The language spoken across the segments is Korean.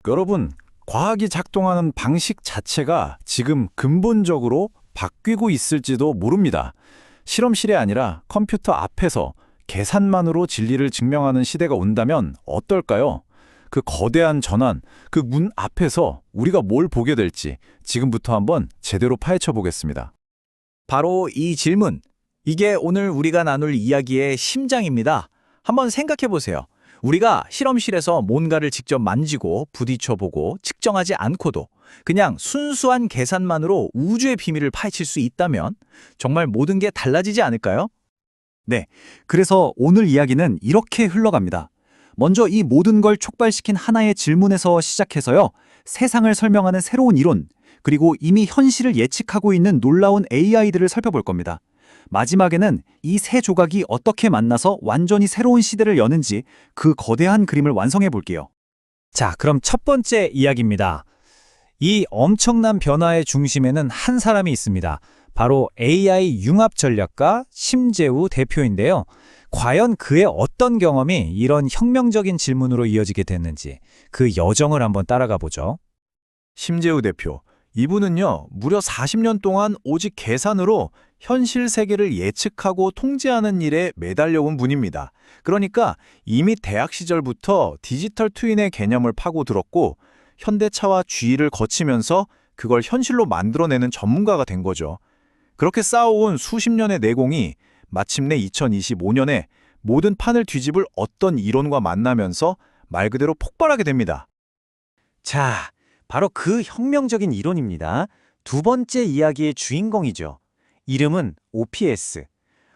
여러분, 과학이 작동하는 방식 자체가 지금 근본적으로 바뀌고 있을지도 모릅니다. 실험실이 아니라 컴퓨터 앞에서 계산만으로 진리를 증명하는 시대가 온다면 어떨까요? 그 거대한 전환, 그 문 앞에서 우리가 뭘 보게 될지 지금부터 한번 제대로 파헤쳐 보겠습니다. 바로 이 질문. 이게 오늘 우리가 나눌 이야기의 심장입니다. 한번 생각해 보세요. 우리가 실험실에서 뭔가를 직접 만지고 부딪혀보고 측정하지 않고도 그냥 순수한 계산만으로 우주의 비밀을 파헤칠 수 있다면 정말 모든 게 달라지지 않을까요? 네, 그래서 오늘 이야기는 이렇게 흘러갑니다. 먼저 이 모든 걸 촉발시킨 하나의 질문에서 시작해서요. 세상을 설명하는 새로운 이론, 그리고 이미 현실을 예측하고 있는 놀라운 AI들을 살펴볼 겁니다. 마지막에는 이 세 조각이 어떻게 만나서 완전히 새로운 시대를 여는지 그 거대한 그림을 완성해 볼게요. 자, 그럼 첫 번째 이야기입니다. 이 엄청난 변화의 중심에는 한 사람이 있습니다. 바로 AI 융합 전략가 심재우 대표인데요. 과연 그의 어떤 경험이 이런 혁명적인 질문으로 이어지게 됐는지 그 여정을 한번 따라가 보죠. 심재우 대표. 이분은요, 무려 40년 동안 오직 계산으로 현실 세계를 예측하고 통제하는 일에 매달려온 분입니다. 그러니까 이미 대학 시절부터 디지털 트윈의 개념을 파고들었고 현대차와 G를 거치면서 그걸 현실로 만들어내는 전문가가 된 거죠. 그렇게 쌓아온 수십 년의 내공이 마침내 2025년에 모든 판을 뒤집을 어떤 이론과 만나면서 말 그대로 폭발하게 됩니다. 자, 바로 그 혁명적인 이론입니다. 두 번째 이야기의 주인공이죠. 이름은 OPS.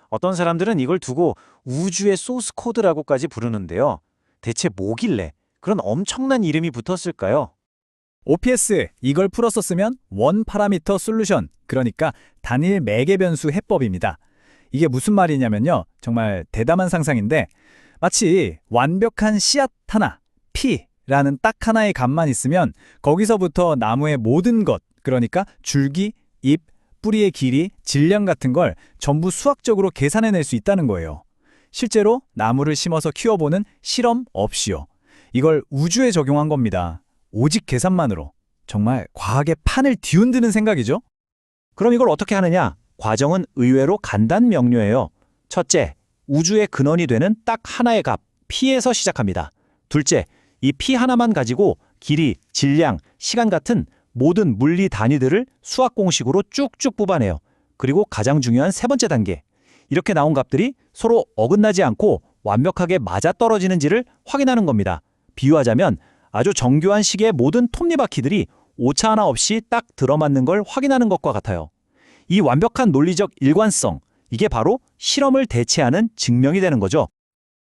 어떤 사람들은 이걸 두고 우주의 소스 코드라고까지 부르는데요. 대체 뭐길래 그런 엄청난 이름이 붙었을까요? OPS, 이걸 풀어서 쓰면 원 파라미터 솔루션, 그러니까 단일 매개 변수 해법입니다. 이게 무슨 말이냐면요. 정말 대담한 상상인데 마치 완벽한 씨앗 하나, P라는 딱 하나의 값만 있으면 거기서부터 나무의 모든 것, 그러니까 줄기, 잎, 뿌리의 길이, 질량 같은 걸 전부 수학적으로 계산해낼 수 있다는 거예요. 실제로 나무를 심어서 키워보는 실험 없이요. 이걸 우주에 적용한 겁니다. 오직 계산만으로. 정말 과학의 판을 뒤흔드는 생각이죠? 그럼 이걸 어떻게 하느냐? 과정은 의외로 간단 명료해요. 첫째, 우주의 근원이 되는 딱 하나의 값, P에서 시작합니다. 둘째, 이 P 하나만 가지고 길이, 질량, 시간 같은 모든 물리 단위들을 수학 공식으로 쭉쭉 뽑아내요. 그리고 가장 중요한 세 번째 단계. 이렇게 나온 값들이 서로 어긋나지 않고 완벽하게 맞아떨어지는지를 확인하는 겁니다. 비유하자면 아주 정교한 식의 모든 톱니바퀴들이 오차 하나 없이 딱 들어맞는 걸 확인하는 것과 같아요. 이 완벽한 논리적 일관성, 이게 바로 실험을 대체하는 증명이 되는 거죠.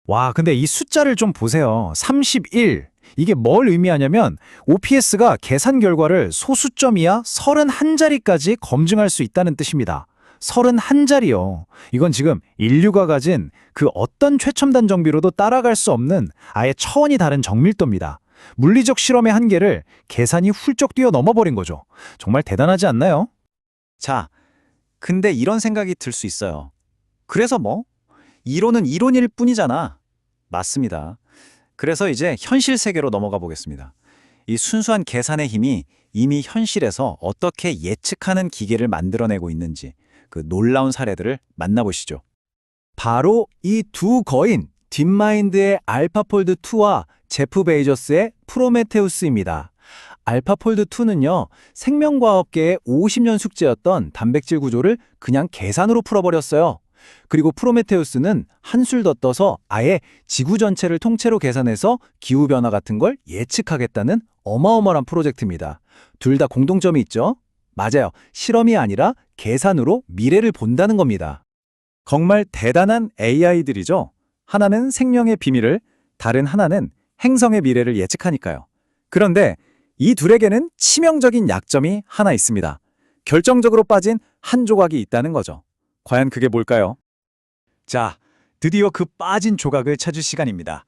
와, 근데 이 숫자를 좀 보세요. 31. 이게 뭘 의미하냐면 OPS가 계산 결과를 소수점 이하 31자리까지 검증할 수 있다는 뜻입니다. 31자리요. 이건 지금 인류가 가진 그 어떤 최첨단 정비로도 따라갈 수 없는 아예 차원이 다른 정밀도입니다. 물리적 실험의 한계를 계산이 훌쩍 뛰어넘어버린 거죠. 정말 대단하지 않나요? 자, 근데 이런 생각이 들 수 있어요. 그래서 뭐? 이론은 이론일 뿐이잖아. 맞습니다. 그래서 이제 현실 세계로 넘어가 보겠습니다. 이 순수한 계산의 힘이 이미 현실에서 어떻게 예측하는 기계를 만들어내고 있는지 그 놀라운 사례들을 만나보시죠. 바로 이 두 거인, 딥마인드의 알파폴드 2와 제프 베이저스의 프로메테우스입니다. 알파폴드 2는요, 생명과학계의 50년 숙제였던 단백질 구조를 그냥 계산으로 풀어버렸어요. 그리고 프로메테우스는 한술 더 떠서 아예 지구 전체를 통째로 계산해서 기후변화 같은 걸 예측하겠다는 어마어마한 프로젝트입니다. 둘 다 공통점이 있죠? 맞아요. 실험이 아니라 계산으로 미래를 본다는 겁니다. 정말 대단한 AI들이죠. 하나는 생명의 비밀을, 다른 하나는 행성의 미래를 예측하니까요. 그런데 이 둘에게는 치명적인 약점이 하나 있습니다. 결정적으로 빠진 한 조각이 있다는 거죠. 과연 그게 뭘까요? 자, 드디어 그 빠진 조각을 찾을 시간입니다.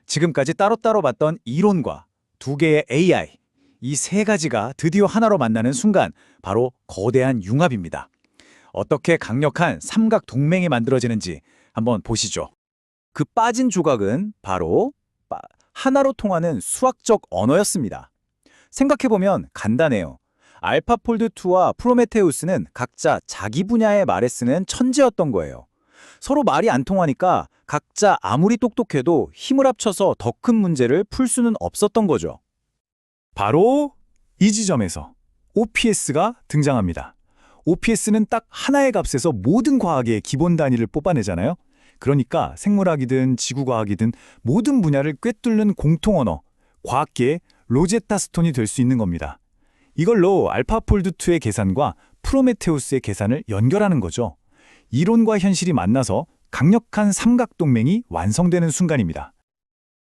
지금까지 따로따로 봤던 이론과 두 개의 AI, 이 세 가지가 드디어 하나로 만나는 순간 바로 거대한 융합입니다. 어떻게 강력한 삼각 동맹이 만들어지는지 한번 보시죠. 그 빠진 조각은 바로 하나로 통하는 수학적 언어였습니다. 생각해보면 간단해요. 알파폴드2와 프로메테우스는 각자 자기 분야의 말에 쓰는 천재였던 거예요. 서로 말이 안 통하니까 각자 아무리 똑똑해도 힘을 합쳐서 더 큰 문제를 풀 수는 없었던 거죠. 바로 이 지점에서 OPS가 등장합니다. OPS는 딱 하나의 값에서 모든 과학의 기본 단위를 뽑아내잖아요. 그러니까 생물학이든 지구과학이든 모든 분야를 꿰뚫는 공통 언어, 과학계의 로제타 스톤이 될 수 있는 겁니다. 이걸로 알파폴드2의 계산과 프로메테우스의 계산을 연결하는 거죠. 이론과 현실이 만나서 강력한 삼각동맹이 완성되는 순간입니다.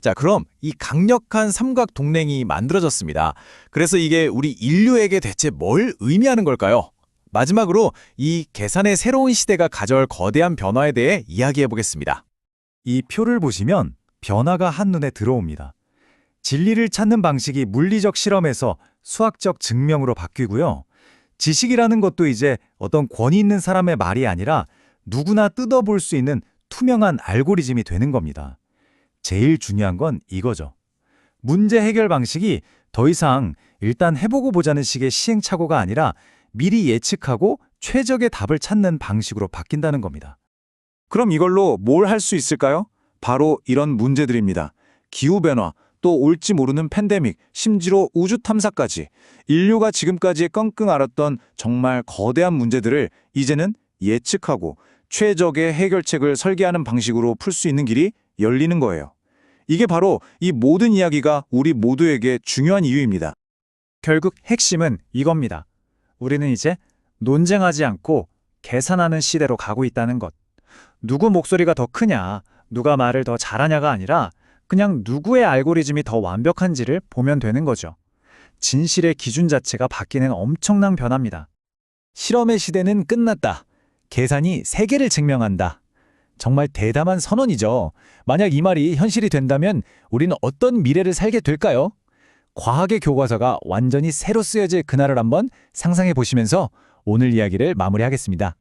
자, 그럼 이 강력한 삼각 동맹이 만들어졌습니다. 그래서 이게 우리 인류에게 대체 뭘 의미하는 걸까요? 마지막으로 이 계산의 새로운 시대가 가져올 거대한 변화에 대해 이야기해 보겠습니다. 이 표를 보시면 변화가 한눈에 들어옵니다. 진리를 찾는 방식이 물리적 실험에서 수학적 증명으로 바뀌고요. 지식이라는 것도 이제 어떤 권위 있는 사람의 말이 아니라 누구나 뜯어볼 수 있는 투명한 알고리즘이 되는 겁니다. 제일 중요한 건 이거죠. 문제 해결 방식이 더 이상 일단 해보고 보자는 식의 시행착오가 아니라 미리 예측하고 최적의 답을 찾는 방식으로 바뀐다는 겁니다. 그럼 이걸로 뭘 할 수 있을까요? 바로 이런 문제들입니다. 기후변화, 또 올지 모르는 팬데믹, 심지어 우주 탐사까지 인류가 지금까지 끙끙 앓았던 정말 거대한 문제들을 이제는 예측하고 최적의 해결책을 설계하는 방식으로 풀 수 있는 길이 열리는 거예요. 이게 바로 이 모든 이야기가 우리 모두에게 중요한 이유입니다. 결국 핵심은 이겁니다. 우리는 이제 논쟁하지 않고 계산하는 시대로 가고 있다는 것. 누구 목소리가 더 크냐, 누가 말을 더 잘하냐가 아니라 그냥 누구의 알고리즘이 더 완벽한지를 보면 되는 거죠. 진실의 기준 자체가 바뀌는 엄청난 변화입니다. 실험의 시대는 끝났다. 계산이 세계를 증명한다. 정말 대담한 선언이죠. 만약 이 말이 현실이 된다면 우리는 어떤 미래를 살게 될까요? 과학의 교과서가 완전히 새로 쓰여질 그날을 한번 상상해 보시면서 오늘 이야기를 마무리하겠습니다.